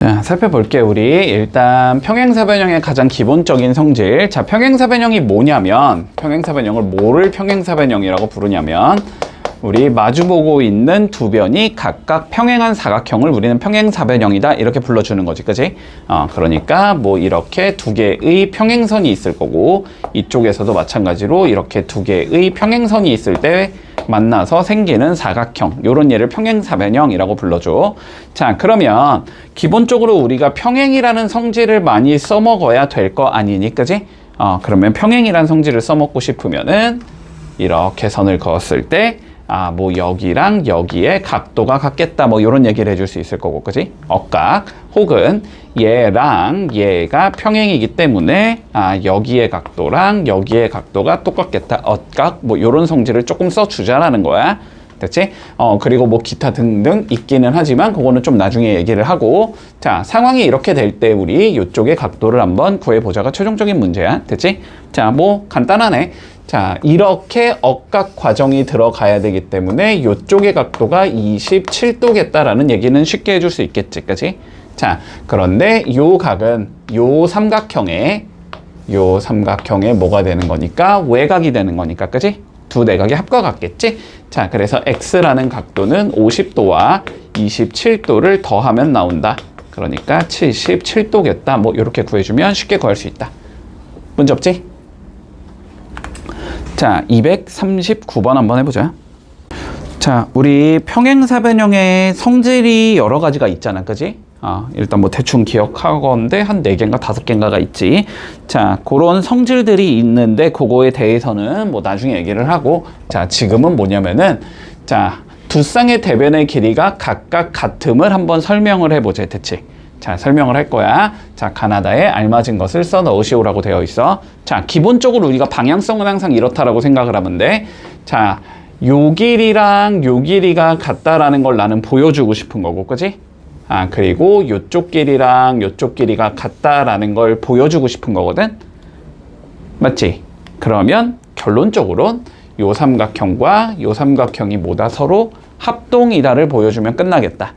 자, 살펴볼게. 우리 일단 평행사변형의 가장 기본적인 성질. 자, 평행사변형이 뭐냐면, 평행사변형을 뭐를 평행사변형이라고 부르냐면, 우리 마주보고 있는 두 변이 각각 평행한 사각형을 우리는 평행사변형이다 이렇게 불러주는 거지, 그지? 그러니까 뭐 이렇게 두 개의 평행선이 있을 거고, 이쪽에서도 마찬가지로 이렇게 두 개의 평행선이 있을 때 만나서 생기는 사각형, 요런 예를 평행사변형이라고 불러줘. 자, 그러면 기본적으로 우리가 평행이라는 성질을 많이 써먹어야 될 거 아니니, 그지? 그러면 평행이라는 성질을 써먹고 싶으면은 이렇게 선을 그었을 때 뭐 여기랑 여기에 각도가 같겠다, 뭐 이런 얘기를 해줄 수 있을 거고, 그지? 억각. 혹은 얘랑 얘가 평행이기 때문에 여기의 각도랑 여기의 각도가 똑같겠다, 억각. 뭐 이런 성질을 조금 써주자라는 거야. 됐지? 그리고 뭐 기타 등등 있기는 하지만 그거는 좀 나중에 얘기를 하고, 자, 상황이 이렇게 될 때 우리 이쪽의 각도를 한번 구해보자가 최종적인 문제야. 됐지? 자, 뭐 간단하네. 자, 이렇게 억각 과정이 들어가야 되기 때문에 이쪽의 각도가 27도겠다라는 얘기는 쉽게 해줄 수 있겠지, 그치? 자, 그런데 요 각은 요 삼각형에 뭐가 되는 거니까? 외곽이 되는 거니까, 그치? 두 내각이 합과 같겠지? 자, 그래서 x라는 각도는 50도와 27도를 더하면 나온다. 그러니까 77도겠다. 뭐 이렇게 구해주면 쉽게 구할 수 있다. 문제 없지? 자, 239번 한번 해보자. 자, 우리 평행사변형의 성질이 여러 가지가 있잖아, 그지? 일단 뭐 대충 기억하건데 한 4개인가 5개인가가 있지. 자, 그런 성질들이 있는데 그거에 대해서는 뭐 나중에 얘기를 하고, 자, 지금은 뭐냐면은, 자, 두 쌍의 대변의 길이가 각각 같음을 한번 설명을 해보자, 대체. 자, 설명을 할 거야. 자, 가나다에 알맞은 것을 써 넣으시오라고 되어 있어. 자, 기본적으로 우리가 방향성은 항상 이렇다라고 생각을 하면 돼. 자, 요 길이랑 요 길이가 같다라는 걸 나는 보여주고 싶은 거고, 그지? 그리고 요쪽 길이랑 요쪽 길이가 같다라는 걸 보여주고 싶은 거거든? 맞지? 그러면 결론적으로 요 삼각형과 요 삼각형이 뭐다? 서로 합동이다를 보여주면 끝나겠다.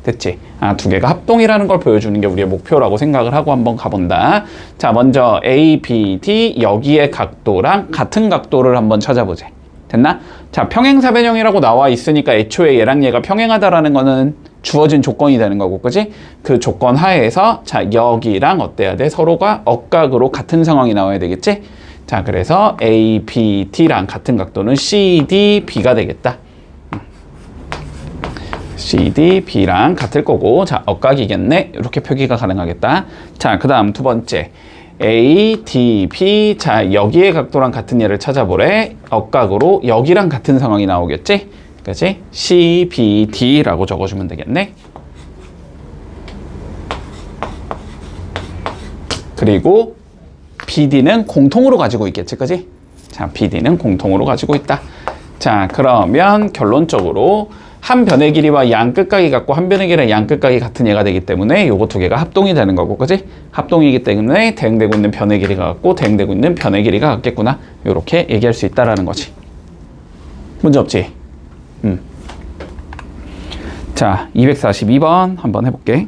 됐지? 두 개가 합동이라는 걸 보여주는 게 우리의 목표라고 생각을 하고 한번 가본다. 자, 먼저 A, B, D 여기의 각도랑 같은 각도를 한번 찾아보자. 됐나? 자, 평행사변형이라고 나와 있으니까 애초에 얘랑 얘가 평행하다라는 거는 주어진 조건이 되는 거고, 그지? 그 조건 하에서 자, 여기랑 어때야 돼? 서로가 억각으로 같은 상황이 나와야 되겠지? 자, 그래서 A, B, D랑 같은 각도는 C, D, B가 되겠다. C, D, B랑 같을 거고, 자, 억각이겠네. 이렇게 표기가 가능하겠다. 자, 그 다음 두 번째. A, D, B. 자, 여기의 각도랑 같은 예를 찾아보래. 억각으로 여기랑 같은 상황이 나오겠지? 그치? C, B, D라고 적어주면 되겠네. 그리고 BD는 공통으로 가지고 있겠지, 그치? 자, BD는 공통으로 가지고 있다. 자, 그러면 결론적으로 한 변의 길이와 양 끝각이 같고 한 변의 길이와 양 끝각이 같은 예가 되기 때문에 요거 두 개가 합동이 되는 거고, 그지? 합동이기 때문에 대응되고 있는 변의 길이가 같고 대응되고 있는 변의 길이가 같겠구나. 요렇게 얘기할 수 있다라는 거지. 문제 없지? 자, 242번 한번 해볼게.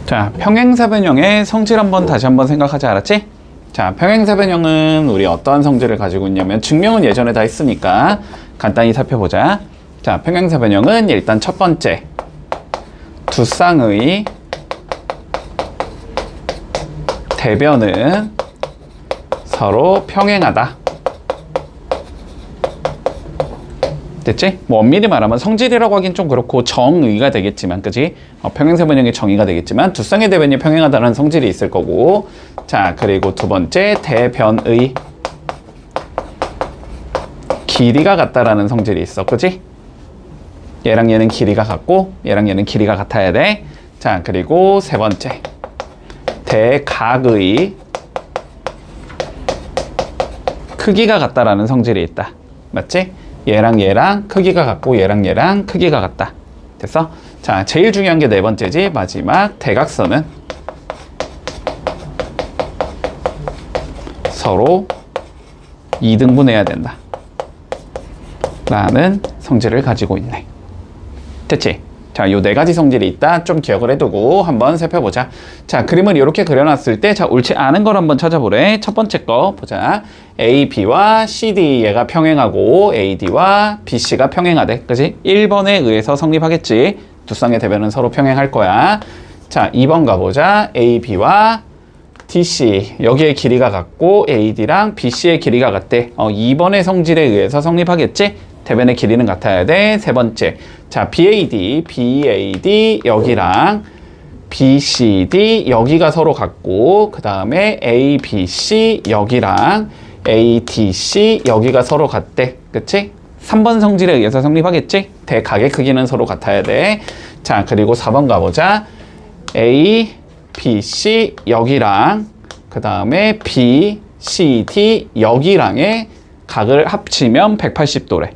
자, 평행사변형의 성질 한번 다시 한번 생각하자, 알았지? 자, 평행사변형은 우리 어떠한 성질을 가지고 있냐면, 증명은 예전에 다 했으니까 간단히 살펴보자. 자, 평행사변형은 일단 첫 번째, 두 쌍의 대변은 서로 평행하다. 됐지? 뭐 엄밀히 말하면 성질이라고 하긴 좀 그렇고 정의가 되겠지만, 그지? 평행사변형의 정의가 되겠지만 두 쌍의 대변이 평행하다는 성질이 있을 거고, 자, 그리고 두 번째, 대변의 길이가 같다라는 성질이 있어, 그지? 얘랑 얘는 길이가 같고 얘랑 얘는 길이가 같아야 돼. 자, 그리고 세 번째, 대각의 크기가 같다라는 성질이 있다. 맞지? 얘랑 얘랑 크기가 같고 얘랑 얘랑 크기가 같다. 됐어? 자, 제일 중요한 게 네 번째지. 마지막, 대각선은 서로 2등분해야 된다 라는 성질을 가지고 있네. 됐지? 자, 요 네 가지 성질이 있다. 좀 기억을 해두고 한번 살펴보자. 자, 그림을 이렇게 그려놨을 때, 자, 옳지 않은 걸 한번 찾아보래. 첫 번째 거 보자. A, B와 CD 얘가 평행하고 AD와 BC가 평행하대. 그지? 1번에 의해서 성립하겠지. 두 쌍의 대변은 서로 평행할 거야. 자, 2번 가보자. A, B와 DC 여기에 길이가 같고 AD랑 BC의 길이가 같대. 2번의 성질에 의해서 성립하겠지? 대변의 길이는 같아야 돼. 세 번째. 자, BAD 여기랑 BCD 여기가 서로 같고, 그 다음에 ABC 여기랑 ADC 여기가 서로 같대. 그치? 3번 성질에 의해서 성립하겠지? 대각의 크기는 서로 같아야 돼. 자, 그리고 4번 가보자. BC 여기랑 그 다음에 BCD 여기랑의 각을 합치면 180도래.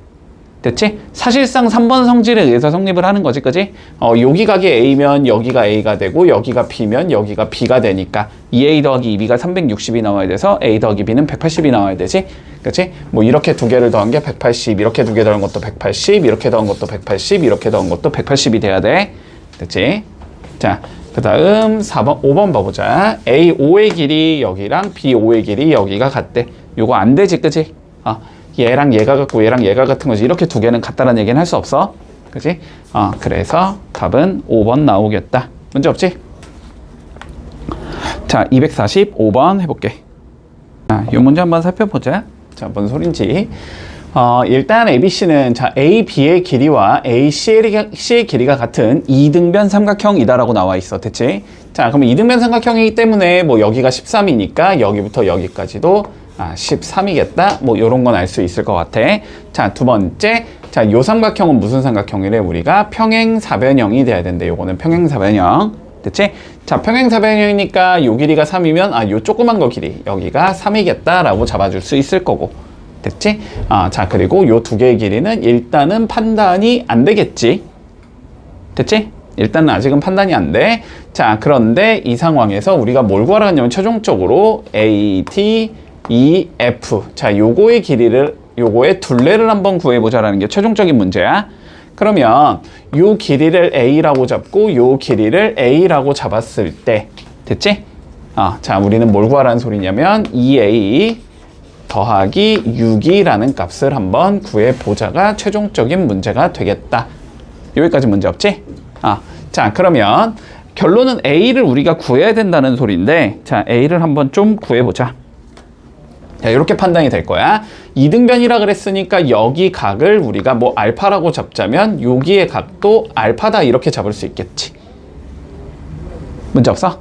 됐지? 사실상 3번 성질에 의해서 성립을 하는 거지, 그지? 여기 각이 A면 여기가 A가 되고 여기가 B면 여기가 B가 되니까 2A 더하기 2B가 360이 나와야 돼서 A 더하기 B는 180이 나와야 되지? 그치? 뭐 이렇게 두 개를 더한 게 180, 이렇게 두 개 더한 것도 180, 이렇게 더한 것도 180, 이렇게 더한 것도 180이 돼야 돼. 됐지? 자, 그 다음 5번 봐보자. A5의 길이 여기랑 B5의 길이 여기가 같대. 요거 안 되지, 그치? 얘랑 얘가 같고 얘랑 얘가 같은 거지. 이렇게 두 개는 같다는 얘기는 할 수 없어. 그치? 그래서 답은 5번 나오겠다. 문제 없지? 자, 245번 해볼게. 자, 이 문제 한번 살펴보자. 자, 뭔 소린지. 일단 ABC는 자, AB의 길이와 AC의 길이가 같은 이등변 삼각형이다라고 나와 있어. 됐지? 자, 그러면 이등변 삼각형이기 때문에 뭐 여기가 13이니까 여기부터 여기까지도 13이겠다. 뭐 요런 건 알 수 있을 것 같아. 자, 두 번째. 자, 요 삼각형은 무슨 삼각형이래? 우리가 평행사변형이 돼야 된대. 요거는 평행사변형. 됐지? 자, 평행사변형이니까 요 길이가 3이면 요 조그만 거 길이 여기가 3이겠다라고 잡아줄 수 있을 거고. 됐지? 자, 그리고 요 두 개의 길이는 일단은 판단이 안 되겠지. 됐지? 일단은 아직은 판단이 안 돼. 자, 그런데 이 상황에서 우리가 뭘 구하라냐면 최종적으로 AD, EF. 자, 요거의 길이를, 요거의 둘레를 한번 구해보자라는 게 최종적인 문제야. 그러면 요 길이를 A라고 잡고 요 길이를 A라고 잡았을 때, 됐지? 자, 우리는 뭘 구하라는 소리냐면 2A 더하기 6이라는 값을 한번 구해보자가 최종적인 문제가 되겠다. 여기까지 문제 없지? 자, 그러면 결론은 A를 우리가 구해야 된다는 소리인데, 자, A를 한번 좀 구해보자. 자, 이렇게 판단이 될 거야. 이등변이라 그랬으니까 여기 각을 우리가 뭐 알파라고 잡자면 여기의 각도 알파다 이렇게 잡을 수 있겠지. 문제 없어?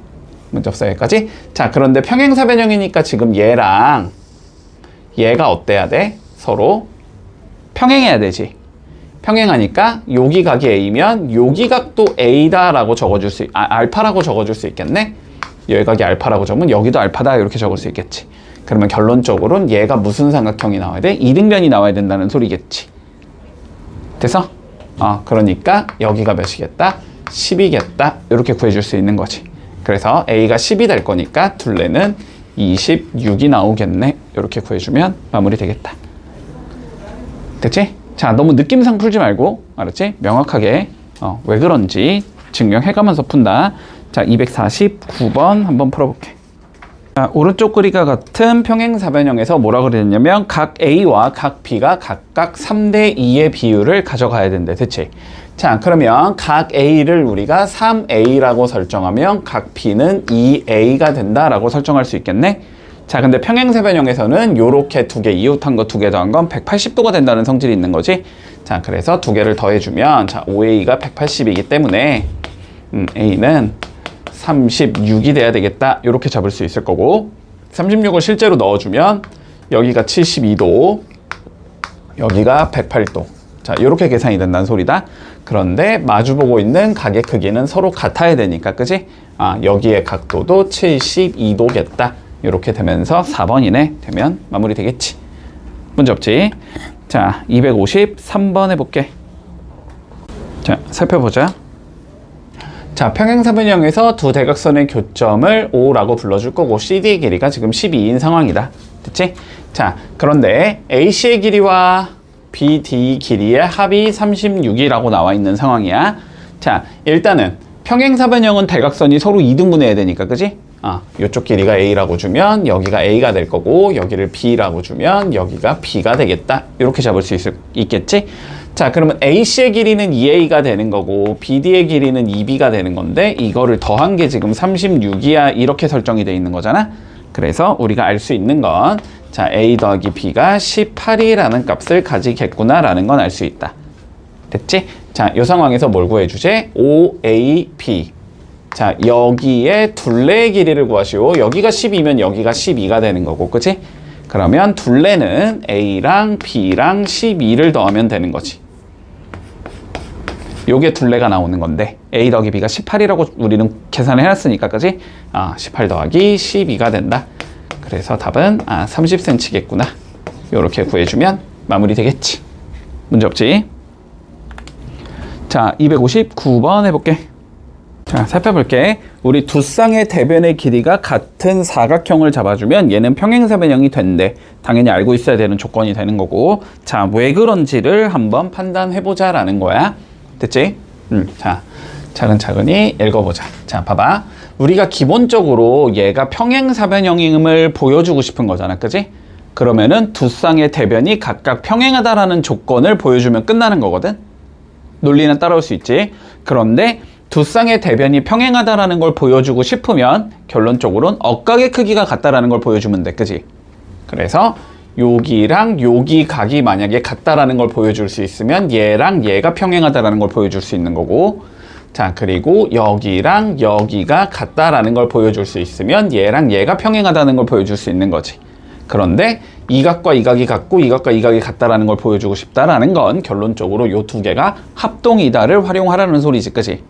문제 없어 여기까지? 자, 그런데 평행사변형이니까 지금 얘랑 얘가 어때야 돼? 서로 평행해야 되지. 평행하니까 여기 각이 A면 여기 각도 A다라고 적어줄 수 알파라고 적어줄 수 있겠네? 여기 각이 알파라고 적으면 여기도 알파다 이렇게 적을 수 있겠지. 그러면 결론적으로는 얘가 무슨 삼각형이 나와야 돼? 이등변이 나와야 된다는 소리겠지. 됐어? 그러니까 여기가 몇이겠다? 10이겠다. 이렇게 구해줄 수 있는 거지. 그래서 A가 10이 될 거니까 둘레는 26이 나오겠네. 이렇게 구해주면 마무리 되겠다. 됐지? 자, 너무 느낌상 풀지 말고, 알았지? 명확하게 왜 그런지 증명해가면서 푼다. 자, 249번 한번 풀어볼게. 자, 오른쪽 그림과 같은 평행사변형에서 뭐라 그랬냐면 각 A와 각 B가 각각 3대 2의 비율을 가져가야 된대. 됐지? 자, 그러면 각 A를 우리가 3A라고 설정하면 각 B는 2A가 된다라고 설정할 수 있겠네? 자, 근데 평행사변형에서는 요렇게 두 개, 이웃한 거 두 개 더한 건 180도가 된다는 성질이 있는 거지. 자, 그래서 두 개를 더해주면, 자, 5A가 180이기 때문에 A는 36이 돼야 되겠다. 이렇게 잡을 수 있을 거고, 36을 실제로 넣어주면 여기가 72도, 여기가 108도. 자, 이렇게 계산이 된다는 소리다. 그런데 마주보고 있는 각의 크기는 서로 같아야 되니까, 그지? 여기의 각도도 72도겠다. 이렇게 되면서 4번이네. 되면 마무리 되겠지. 문제 없지? 자, 253번 해볼게. 자, 살펴보자. 자, 평행사변형에서 두 대각선의 교점을 O라고 불러줄 거고 CD의 길이가 지금 12인 상황이다. 됐지? 자, 그런데 AC의 길이와 BD 길이의 합이 36이라고 나와 있는 상황이야. 자, 일단은 평행사변형은 대각선이 서로 이등분해야 되니까, 그지? 요쪽 길이가 A라고 주면 여기가 A가 될 거고, 여기를 B라고 주면 여기가 B가 되겠다. 이렇게 잡을 수 있겠지? 자, 그러면 AC의 길이는 2A가 되는 거고, BD의 길이는 2B가 되는 건데, 이거를 더한 게 지금 36이야. 이렇게 설정이 돼 있는 거잖아? 그래서 우리가 알 수 있는 건, 자, A 더하기 B가 18이라는 값을 가지겠구나라는 건 알 수 있다. 됐지? 자, 이 상황에서 뭘 구해주지? OAB. 자, 여기에 둘레의 길이를 구하시오. 여기가 10이면 여기가 12가 되는 거고, 그치? 그러면 둘레는 A랑 B랑 12를 더하면 되는 거지. 요게 둘레가 나오는 건데, A 더하기 B가 18이라고 우리는 계산을 해놨으니까, 그치? 18 더하기 12가 된다. 그래서 답은 30cm겠구나. 요렇게 구해주면 마무리 되겠지. 문제 없지? 자, 259번 해볼게. 자, 살펴볼게. 우리 두 쌍의 대변의 길이가 같은 사각형을 잡아주면 얘는 평행사변형이 된대. 당연히 알고 있어야 되는 조건이 되는 거고. 자, 왜 그런지를 한번 판단해보자 라는 거야. 됐지? 자, 차근차근히 읽어보자. 자, 봐봐. 우리가 기본적으로 얘가 평행사변형임을 보여주고 싶은 거잖아. 그지? 그러면은 두 쌍의 대변이 각각 평행하다라는 조건을 보여주면 끝나는 거거든? 논리는 따라올 수 있지. 그런데 두 쌍의 대변이 평행하다라는 걸 보여주고 싶으면 결론적으로는 억각의 크기가 같다라는 걸 보여주면 돼. 그지? 그래서 여기랑 여기 각이 만약에 같다라는 걸 보여줄 수 있으면 얘랑 얘가 평행하다라는 걸 보여줄 수 있는 거고, 자, 그리고 여기랑 여기가 같다라는 걸 보여줄 수 있으면 얘랑 얘가 평행하다는 걸 보여줄 수 있는 거지. 그런데 이 각과 이 각이 같고 이 각과 이 각이 같다라는 걸 보여주고 싶다라는 건 결론적으로 요 두 개가 합동이다를 활용하라는 소리지, 그지?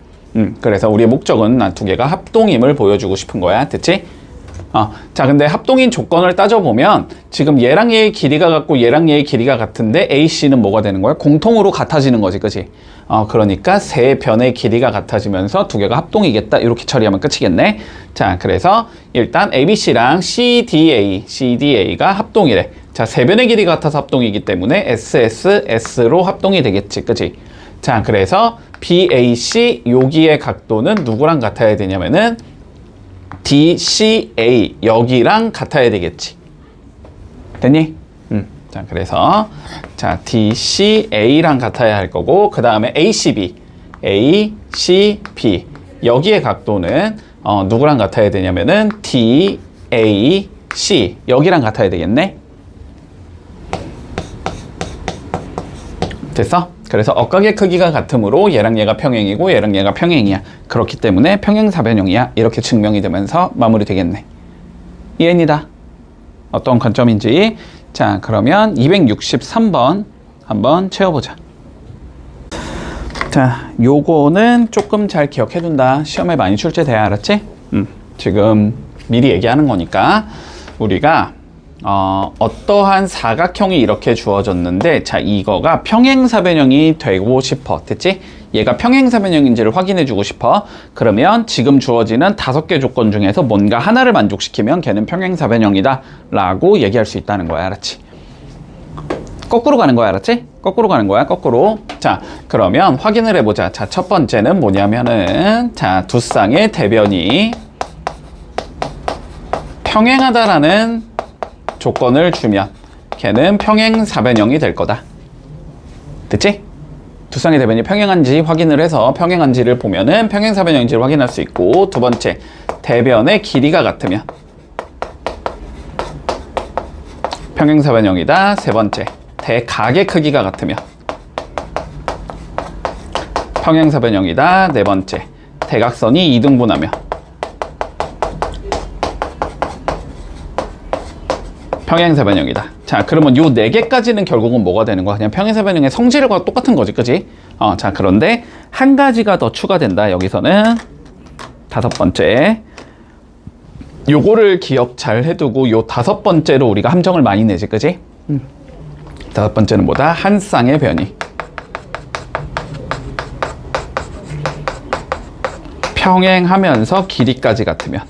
그래서 우리의 목적은 두 개가 합동임을 보여주고 싶은 거야. 됐지? 자, 근데 합동인 조건을 따져보면 지금 얘랑 얘의 길이가 같고 얘랑 얘의 길이가 같은데 AC는 뭐가 되는 거야? 공통으로 같아지는 거지, 그지? 그러니까 세 변의 길이가 같아지면서 두 개가 합동이겠다. 이렇게 처리하면 끝이겠네. 자, 그래서 일단 ABC랑 CDA가 합동이래. 자, 세 변의 길이가 같아서 합동이기 때문에 SS로 합동이 되겠지, 그지? 자, 그래서 BAC 여기의 각도는 누구랑 같아야 되냐면은 DCA 여기랑 같아야 되겠지. 됐니? 자, 그래서 자, DCA랑 같아야 할 거고, 그 다음에 ACB 여기의 각도는 누구랑 같아야 되냐면은 DAC 여기랑 같아야 되겠네. 됐어? 그래서 억각의 크기가 같으므로 얘랑 얘가 평행이고 얘랑 얘가 평행이야. 그렇기 때문에 평행사변형이야. 이렇게 증명이 되면서 마무리 되겠네. 이해입니다. 어떤 관점인지. 자, 그러면 263번 한번 채워보자. 자, 요거는 조금 잘 기억해둔다. 시험에 많이 출제돼야, 알았지? 지금 미리 얘기하는 거니까 우리가 어떠한 사각형이 이렇게 주어졌는데, 자, 이거가 평행사변형이 되고 싶어. 됐지? 얘가 평행사변형인지를 확인해 주고 싶어. 그러면 지금 주어지는 5개 조건 중에서 뭔가 하나를 만족시키면 걔는 평행사변형이다 라고 얘기할 수 있다는 거야. 알았지? 거꾸로 가는 거야. 알았지? 거꾸로 가는 거야. 거꾸로. 자, 그러면 확인을 해보자. 자, 첫 번째는 뭐냐면은, 자, 두 쌍의 대변이 평행하다라는 조건을 주면 걔는 평행사변형이 될 거다. 됐지? 두 쌍의 대변이 평행한지 확인을 해서 평행한지를 보면은 평행사변형인지를 확인할 수 있고, 두 번째, 대변의 길이가 같으면 평행사변형이다. 세 번째, 대각의 크기가 같으면 평행사변형이다. 네 번째, 대각선이 이등분하면 평행사변형이다. 자, 그러면 요 4개까지는 결국은 뭐가 되는 거야? 그냥 평행사변형의 성질과 똑같은 거지, 그지? 자, 그런데 한 가지가 더 추가된다. 여기서는 5번째. 요거를 기억 잘 해두고 요 5번째로 우리가 함정을 많이 내지, 그지? 5번째는 뭐다? 한 쌍의 변이 평행하면서 길이까지 같으면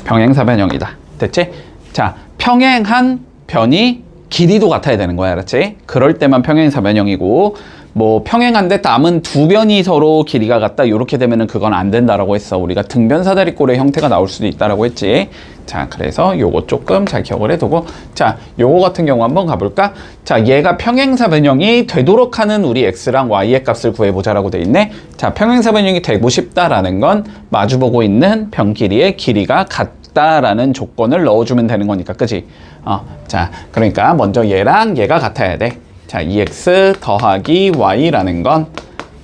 평행사변형이다. 됐지? 자, 평행한 변이 길이도 같아야 되는 거야. 알았지? 그럴 때만 평행사변형이고, 뭐 평행한데 남은 두 변이 서로 길이가 같다 이렇게 되면은 그건 안 된다라고 했어. 우리가 등변 사다리꼴의 형태가 나올 수도 있다라고 했지. 자, 그래서 요거 조금 잘 기억을 해두고, 자, 요거 같은 경우 한번 가볼까? 자, 얘가 평행사 변형이 되도록 하는 우리 x랑 y의 값을 구해보자라고 돼 있네. 자, 평행사 변형이 되고 싶다라는 건 마주보고 있는 변 길이의 길이가 같다라는 조건을 넣어주면 되는 거니까, 그지? 자, 그러니까 먼저 얘랑 얘가 같아야 돼. 자, 2x 더하기 y라는 건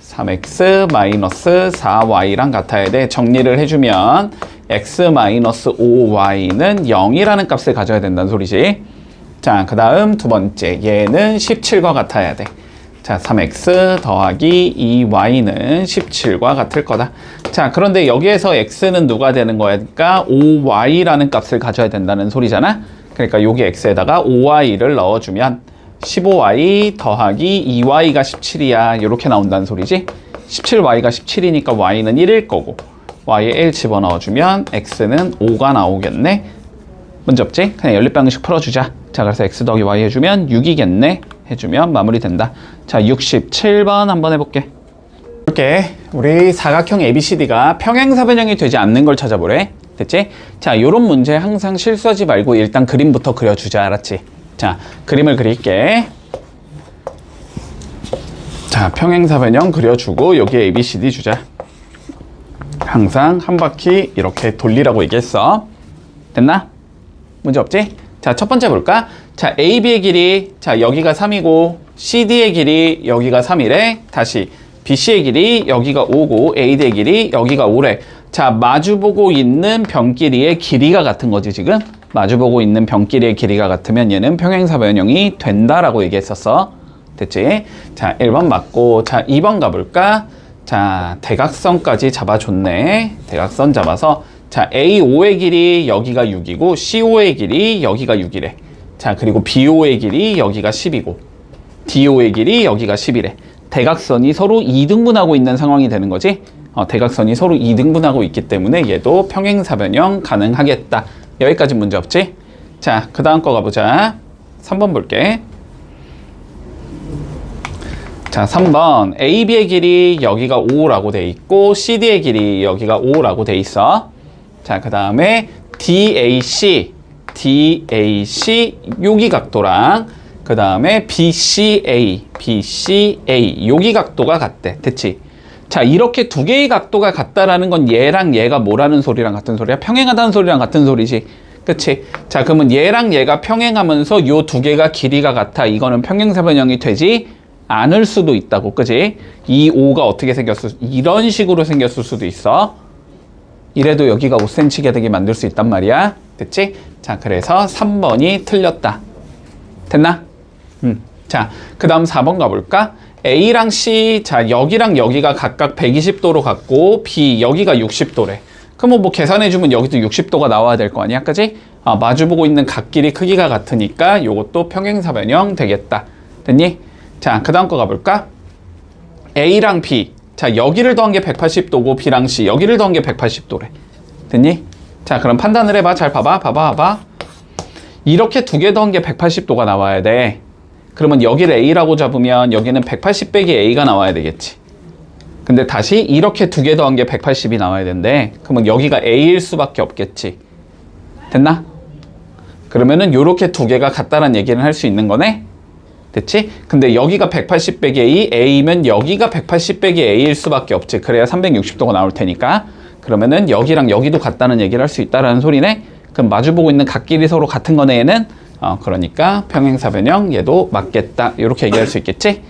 3x 마이너스 4y랑 같아야 돼. 정리를 해주면 x 마이너스 5y는 0이라는 값을 가져야 된다는 소리지. 자, 그 다음 두 번째, 얘는 17과 같아야 돼. 자, 3x 더하기 2y는 17과 같을 거다. 자, 그런데 여기에서 x는 누가 되는 거야? 그러니까 5y라는 값을 가져야 된다는 소리잖아. 그러니까 여기 x에다가 5y를 넣어주면 15y 더하기 2y가 17이야. 이렇게 나온다는 소리지. 17y가 17이니까 y는 1일 거고, y에 1 집어넣어주면 x는 5가 나오겠네. 문제 없지? 그냥 연립방식 풀어주자. 자, 그래서 x 더하기 y 해주면 6이겠네. 해주면 마무리된다. 자, 67번 한번 해볼게. 이렇게 우리 사각형 ABCD가 평행사 변형이 되지 않는 걸 찾아보래. 됐지? 자, 요런 문제 항상 실수하지 말고 일단 그림부터 그려주자. 알았지? 자, 그림을 그릴게. 자, 평행사 변형 그려주고 여기에 ABCD 주자. 항상 한 바퀴 이렇게 돌리라고 얘기했어. 됐나? 문제 없지? 자, 첫 번째 볼까? 자, AB의 길이, 자, 여기가 3이고 CD의 길이 여기가 3이래. 다시 BC의 길이 여기가 5고 AD의 길이 여기가 5래. 자, 마주보고 있는 변길이의 길이가 같은 거지 지금? 마주보고 있는 변길이의 길이가 같으면 얘는 평행사 변형이 된다라고 얘기했었어. 됐지? 자, 1번 맞고, 자, 2번 가볼까? 자, 대각선까지 잡아줬네. 대각선 잡아서, 자, A5의 길이 여기가 6이고 C5의 길이 여기가 6이래. 자, 그리고 B5의 길이 여기가 10이고 D5의 길이 여기가 10이래. 대각선이 서로 2등분하고 있는 상황이 되는 거지. 대각선이 서로 2등분하고 있기 때문에 얘도 평행사 변형 가능하겠다. 여기까지 문제 없지? 자, 그 다음 거 가보자. 3번 볼게. 자, 3번 AB의 길이 여기가 5라고 돼 있고 CD의 길이 여기가 5라고 돼 있어. 자, 그 다음에 DAC 여기 각도랑 그 다음에 BCA 여기 각도가 같대. 됐지? 자, 이렇게 두 개의 각도가 같다라는 건 얘랑 얘가 뭐라는 소리랑 같은 소리야? 평행하다는 소리랑 같은 소리지. 그치? 자, 그러면 얘랑 얘가 평행하면서 요 두 개가 길이가 같아. 이거는 평행사 변형이 되지 않을 수도 있다고. 그치? 이 5가 어떻게 생겼을 이런 식으로 생겼을 수도 있어. 이래도 여기가 5cm가 되게 만들 수 있단 말이야. 됐지? 자, 그래서 3번이 틀렸다. 됐나? 자, 그 다음 4번 가볼까? A랑 C, 자, 여기랑 여기가 각각 120도로 같고 B, 여기가 60도래. 그럼 뭐 계산해주면 여기도 60도가 나와야 될 거 아니야? 그지? 마주보고 있는 각길이 크기가 같으니까 요것도 평행사 변형 되겠다. 됐니? 자, 그 다음 거 가볼까? A랑 B, 자, 여기를 더한 게 180도고 B랑 C, 여기를 더한 게 180도래. 됐니? 자, 그럼 판단을 해봐. 잘 봐봐. 이렇게 두 개 더한 게 180도가 나와야 돼. 그러면 여기를 A라고 잡으면 여기는 180 빼기 A가 나와야 되겠지. 근데 다시 이렇게 두 개 더한 게 180이 나와야 된대. 그러면 여기가 A일 수밖에 없겠지. 됐나? 그러면은 요렇게 두 개가 같다는 얘기는 할 수 있는 거네? 됐지? 근데 여기가 180 빼기 A, A면 여기가 180 빼기 A일 수밖에 없지. 그래야 360도가 나올 테니까. 그러면은 여기랑 여기도 같다는 얘기를 할 수 있다라는 소리네? 그럼 마주보고 있는 각길이 서로 같은 거네, 얘는? 그러니까 평행사 변형 얘도 맞겠다. 이렇게 얘기할 수 있겠지?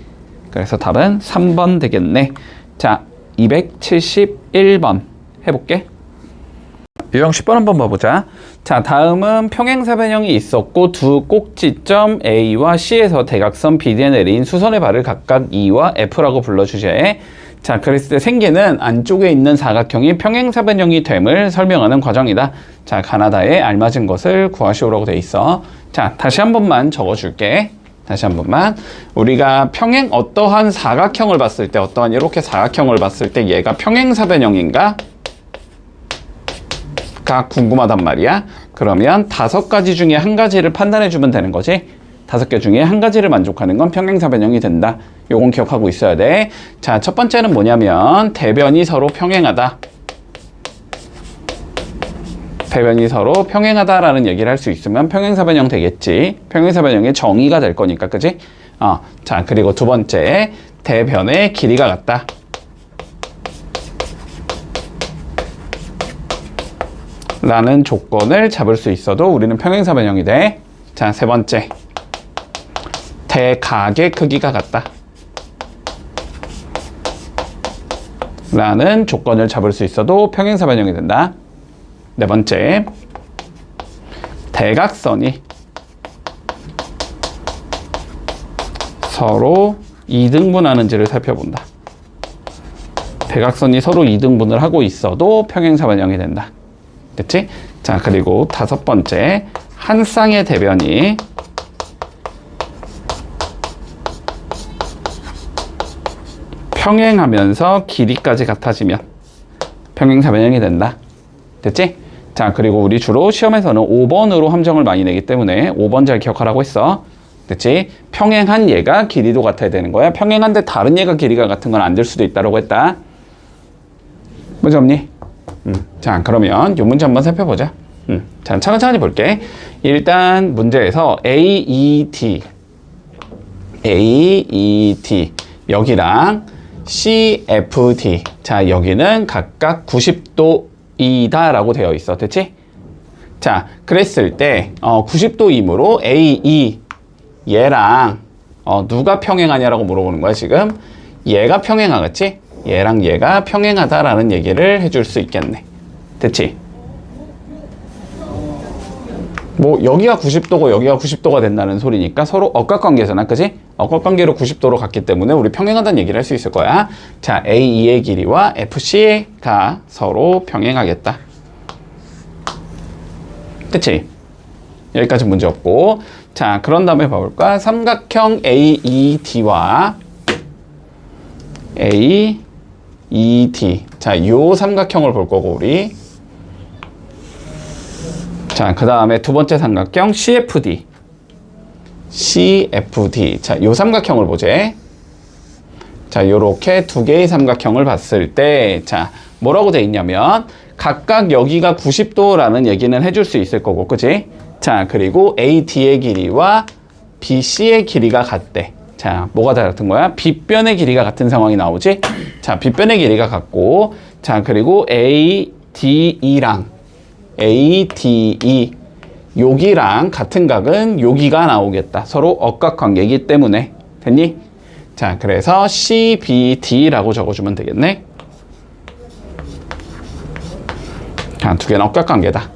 그래서 답은 3번 되겠네. 자, 271번 해볼게. 유형 10번 한번 봐보자. 자, 다음은 평행사 변형이 있었고 두 꼭지점 A와 C에서 대각선 BD에 내린 수선의 발을 각각 E와 F라고 불러주제. 자, 그랬을 때 생기는 안쪽에 있는 사각형이 평행사 변형이 됨을 설명하는 과정이다. 자, 가나다에 알맞은 것을 구하시오라고 돼 있어. 자, 다시 한 번만 적어줄게. 다시 한 번만. 우리가 어떠한 사각형을 봤을 때, 어떠한 이렇게 사각형을 봤을 때 얘가 평행사 변형인가? 가 궁금하단 말이야. 그러면 5가지 중에 한 가지를 판단해 주면 되는 거지. 5개 중에 한 가지를 만족하는 건 평행사변형이 된다. 요건 기억하고 있어야 돼. 자, 첫 번째는 뭐냐면 대변이 서로 평행하다. 대변이 서로 평행하다라는 얘기를 할 수 있으면 평행사변형 되겠지. 평행사변형의 정의가 될 거니까, 그지? 자, 그리고 두 번째, 대변의 길이가 같다. 라는 조건을 잡을 수 있어도 우리는 평행사변형이 돼. 자, 세 번째, 대각의 크기가 같다. 라는 조건을 잡을 수 있어도 평행사변형이 된다. 네 번째, 대각선이 서로 이등분하는지를 살펴본다. 대각선이 서로 이등분을 하고 있어도 평행사변형이 된다. 됐지? 자, 그리고 다섯 번째, 한 쌍의 대변이 평행하면서 길이까지 같아지면 평행사변형이 된다. 됐지? 자, 그리고 우리 주로 시험에서는 5번으로 함정을 많이 내기 때문에 5번 잘 기억하라고 했어. 됐지? 평행한 얘가 길이도 같아야 되는 거야. 평행한데 다른 얘가 길이가 같은 건 안 될 수도 있다고 했다. 문제 없니? 자, 그러면 이 문제 한번 살펴보자. 자, 차근차근히 볼게. 일단 문제에서 AET 여기랑 CFD, 자, 여기는 각각 90도이다 라고 되어 있어. 됐지? 자, 그랬을 때 90도이므로 AE 얘랑 누가 평행하냐라고 물어보는 거야. 지금 얘가 평행하겠지? 얘랑 얘가 평행하다라는 얘기를 해줄 수 있겠네. 됐지? 뭐 여기가 90도고 여기가 90도가 된다는 소리니까 서로 억각관계잖아. 그지? 억각관계로 90도로 갔기 때문에 우리 평행하다는 얘기를 할 수 있을 거야. 자, AE의 길이와 FC가 서로 평행하겠다. 됐지? 여기까지 문제 없고. 자, 그런 다음에 봐볼까? 삼각형 AED와 AED. 자, 요 삼각형을 볼 거고, 우리. 자, 그 다음에 두 번째 삼각형 CFD. 자, 요 삼각형을 보제. 자, 요렇게 두 개의 삼각형을 봤을 때, 자, 뭐라고 돼 있냐면, 각각 여기가 90도라는 얘기는 해줄 수 있을 거고, 그치? 자, 그리고 AD의 길이와 BC의 길이가 같대. 자, 뭐가 다 같은 거야? 빗변의 길이가 같은 상황이 나오지? 자, 빗변의 길이가 같고, 자, 그리고 ADE랑 ADE 여기랑 같은 각은 여기가 나오겠다. 서로 억각관계이기 때문에. 됐니? 자, 그래서 CBD라고 적어주면 되겠네. 자, 두 개는 억각관계다.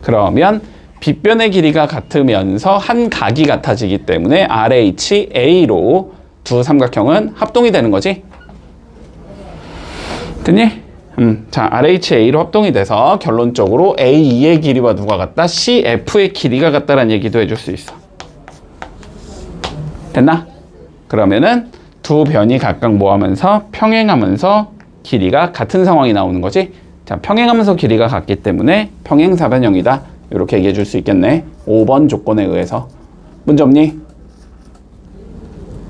그러면 빗변의 길이가 같으면서 한 각이 같아지기 때문에 RHA로 두 삼각형은 합동이 되는 거지. 됐니? 자, RHA로 합동이 돼서 결론적으로 AE의 길이와 누가 같다? CF의 길이가 같다라는 얘기도 해줄 수 있어. 됐나? 그러면은 두 변이 각각 뭐 하면서 평행하면서 길이가 같은 상황이 나오는 거지. 자, 평행하면서 길이가 같기 때문에 평행사변형이다. 이렇게 얘기해 줄 수 있겠네. 5번 조건에 의해서. 문제 없니?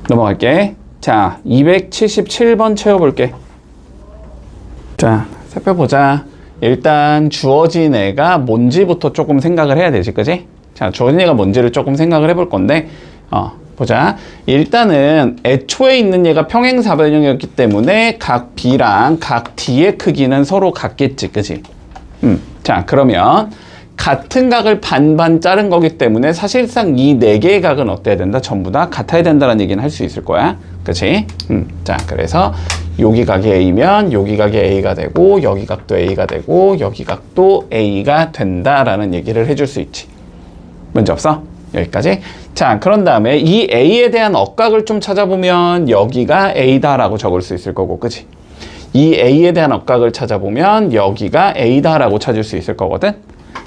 넘어갈게. 자, 277번 채워볼게. 자, 살펴보자. 일단 주어진 애가 뭔지부터 조금 생각을 해야 되지, 그지? 자, 주어진 애가 뭔지를 조금 생각을 해볼 건데, 보자. 일단은 애초에 있는 얘가 평행사변형이었기 때문에 각 B랑 각 D의 크기는 서로 같겠지, 그지? 자, 그러면 같은 각을 반반 자른 거기 때문에 사실상 이 네 개의 각은 어때야 된다? 전부 다 같아야 된다는 얘기는 할 수 있을 거야. 그치? 자, 그래서 여기 각이 A면 여기 각이 A가 되고 여기 각도 A가 되고 여기 각도 A가 된다라는 얘기를 해줄 수 있지. 문제 없어? 여기까지. 자, 그런 다음에 이 A에 대한 억각을 좀 찾아보면 여기가 A다라고 적을 수 있을 거고, 그치? 이 A에 대한 억각을 찾아보면 여기가 A다라고 찾을 수 있을 거거든?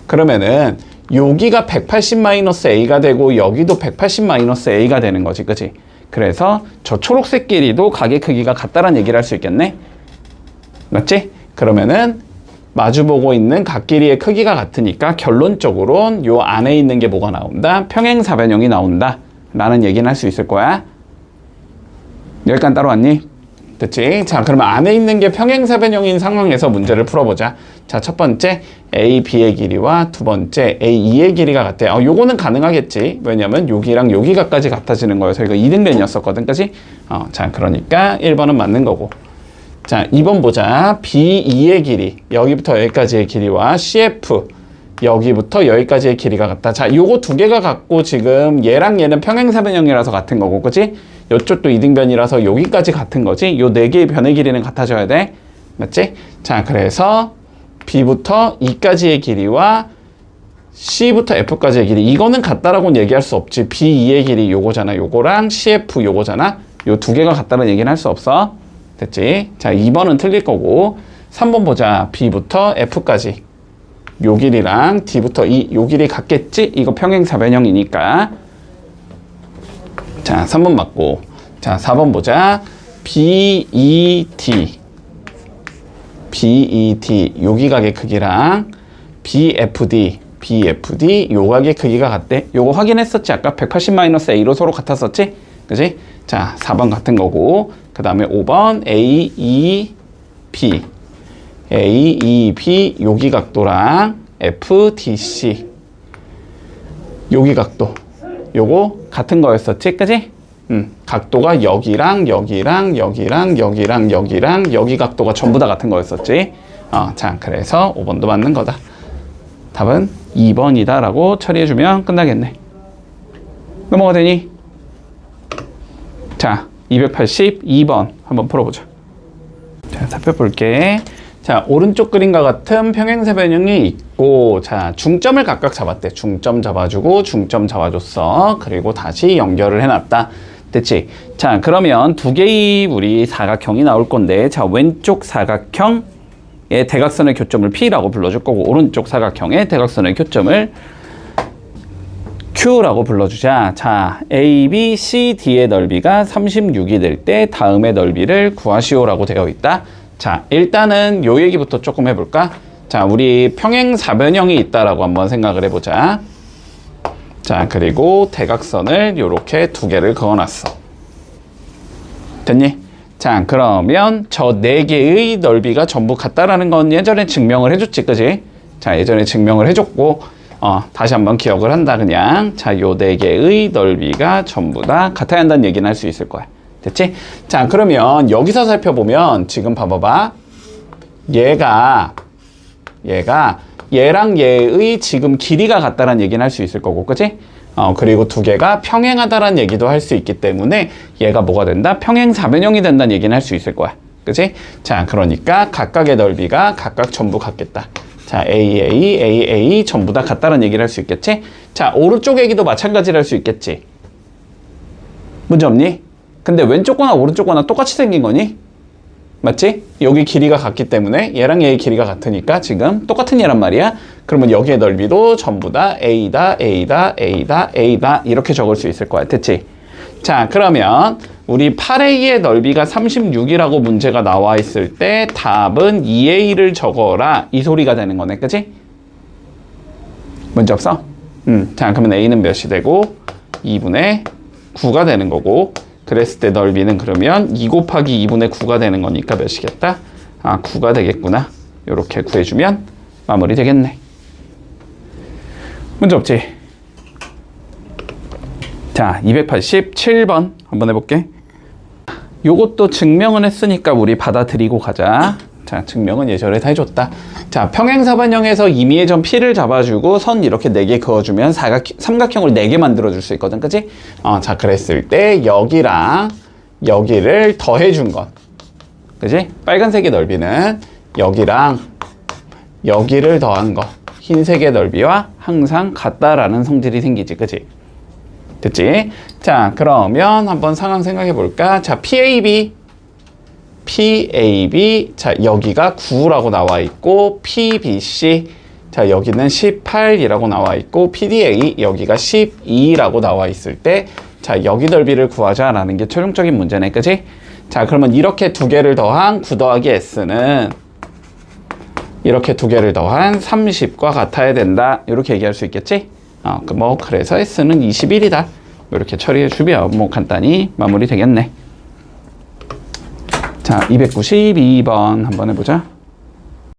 그러면은 여기가 180-A가 되고 여기도 180-A가 되는 거지, 그치? 그래서 저 초록색 길이도 각의 크기가 같다라는 얘기를 할 수 있겠네? 맞지? 그러면은 마주보고 있는 각 길이의 크기가 같으니까 결론적으로는 요 안에 있는 게 뭐가 나온다? 평행사변형이 나온다 라는 얘기는 할 수 있을 거야. 여기까지 따라왔니? 됐지? 자, 그러면 안에 있는 게 평행사변형인 상황에서 문제를 풀어보자. 자, 첫 번째 A, B의 길이와 두 번째 A, E의 길이가 같대. 요거는 가능하겠지. 왜냐면 여기랑 여기가까지 같아지는 거여서 이거 이등변이었었거든, 그치? 자, 그러니까 1번은 맞는 거고. 자, 2번 보자. B, E의 길이, 여기부터 여기까지의 길이와 CF, 여기부터 여기까지의 길이가 같다. 자, 요거 두 개가 같고 지금 얘랑 얘는 평행사변형이라서 같은 거고, 그치? 요쪽도 이등변이라서 여기까지 같은 거지. 요 네 개의 변의 길이는 같아져야 돼. 맞지? 자, 그래서 B부터 E까지의 길이와 C부터 F까지의 길이, 이거는 같다라고는 얘기할 수 없지. B, E의 길이 요거잖아. 요거랑 CF 요거잖아. 요 두 개가 같다는 얘기는 할 수 없어. 됐지? 자, 2번은 틀릴 거고. 3번 보자. B부터 F까지 요 길이랑 D부터 E 요 길이 같겠지? 이거 평행사변형이니까. 자, 3번 맞고. 자, 4번 보자. BED 요 기각의 크기랑 BFD 요 각의 크기가 같대. 요거 확인했었지? 아까 180-A로 서로 같았었지? 그지? 자, 4번 같은 거고. 그 다음에 5번 AEB 요 기각도랑 FDC 요 기각도 요거 같은 거였었지? 그지? 각도가 여기랑 여기 각도가 전부 다 같은 거였었지? 자, 그래서 5번도 맞는 거다. 답은 2번이다 라고 처리해주면 끝나겠네. 넘어가 되니? 자, 282번 한번 풀어보자. 자, 살펴볼게. 자, 오른쪽 그림과 같은 평행사변형이 있고, 자, 중점을 각각 잡았대. 중점 잡아주고, 중점 잡아줬어. 그리고 다시 연결을 해놨다. 됐지? 자, 그러면 두 개의 우리 사각형이 나올 건데, 자, 왼쪽 사각형의 대각선의 교점을 P라고 불러줄 거고, 오른쪽 사각형의 대각선의 교점을 Q라고 불러주자. 자, A, B, C, D의 넓이가 36이 될 때 다음의 넓이를 구하시오라고 되어 있다. 자, 일단은 요 얘기부터 조금 해볼까? 자, 우리 평행사변형이 있다라고 한번 생각을 해보자. 자, 그리고 대각선을 요렇게 두 개를 그어놨어. 됐니? 자, 그러면 저 네 개의 넓이가 전부 같다라는 건 예전에 증명을 해줬지, 그지? 자, 예전에 증명을 해줬고, 다시 한번 기억을 한다, 그냥. 자, 요 네 개의 넓이가 전부 다 같아야 한다는 얘기는 할 수 있을 거야. 됐지? 자, 그러면 여기서 살펴보면 지금 봐봐봐. 얘랑 얘의 지금 길이가 같다라는 얘기는 할 수 있을 거고, 그치? 그리고 두 개가 평행하다라는 얘기도 할 수 있기 때문에 얘가 뭐가 된다? 평행사변형이 된다는 얘기는 할 수 있을 거야. 그치? 자, 그러니까 각각의 넓이가 각각 전부 같겠다. 자, AA 전부 다 같다는 얘기를 할 수 있겠지? 자, 오른쪽 얘기도 마찬가지로 할 수 있겠지? 문제 없니? 근데 왼쪽 거나 오른쪽 거나 똑같이 생긴 거니? 맞지? 여기 길이가 같기 때문에 얘랑 얘의 길이가 같으니까 지금 똑같은 얘란 말이야. 그러면 여기의 넓이도 전부 다 A다 이렇게 적을 수 있을 거야. 됐지? 자, 그러면 우리 8A의 넓이가 36이라고 문제가 나와 있을 때 답은 2A를 적어라 이 소리가 되는 거네. 그치? 문제 없어? 자, 그러면 A는 몇이 되고 2분의 9가 되는 거고, 그랬을 때 넓이는 그러면 2 곱하기 2분의 9가 되는 거니까 몇이겠다? 9가 되겠구나. 요렇게 구해주면 마무리 되겠네. 문제 없지? 자, 287번 한번 해볼게. 요것도 증명은 했으니까 우리 받아들이고 가자. 자, 증명은 예전에 다 해줬다. 자, 평행사변형에서 임의의 점 P를 잡아주고 선 이렇게 4개 그어주면 삼각형을 4개 만들어줄 수 있거든, 그치? 자, 그랬을 때 여기랑 여기를 더해준 것, 그치? 빨간색의 넓이는 여기랑 여기를 더한 거, 흰색의 넓이와 항상 같다라는 성질이 생기지, 그치? 됐지? 자, 그러면 한번 상황 생각해 볼까? 자, PAB, 자, 여기가 9라고 나와 있고, PBC, 자, 여기는 18이라고 나와 있고, PDA, 여기가 12라고 나와 있을 때, 자, 여기 넓이를 구하자라는 게 최종적인 문제네, 그치? 자, 그러면 이렇게 두 개를 더한 9 더하기 S는 이렇게 두 개를 더한 30과 같아야 된다. 이렇게 얘기할 수 있겠지? 그래서 S는 21이다. 이렇게 처리해 주면 뭐 간단히 마무리 되겠네. 자, 292번 한번 해보자.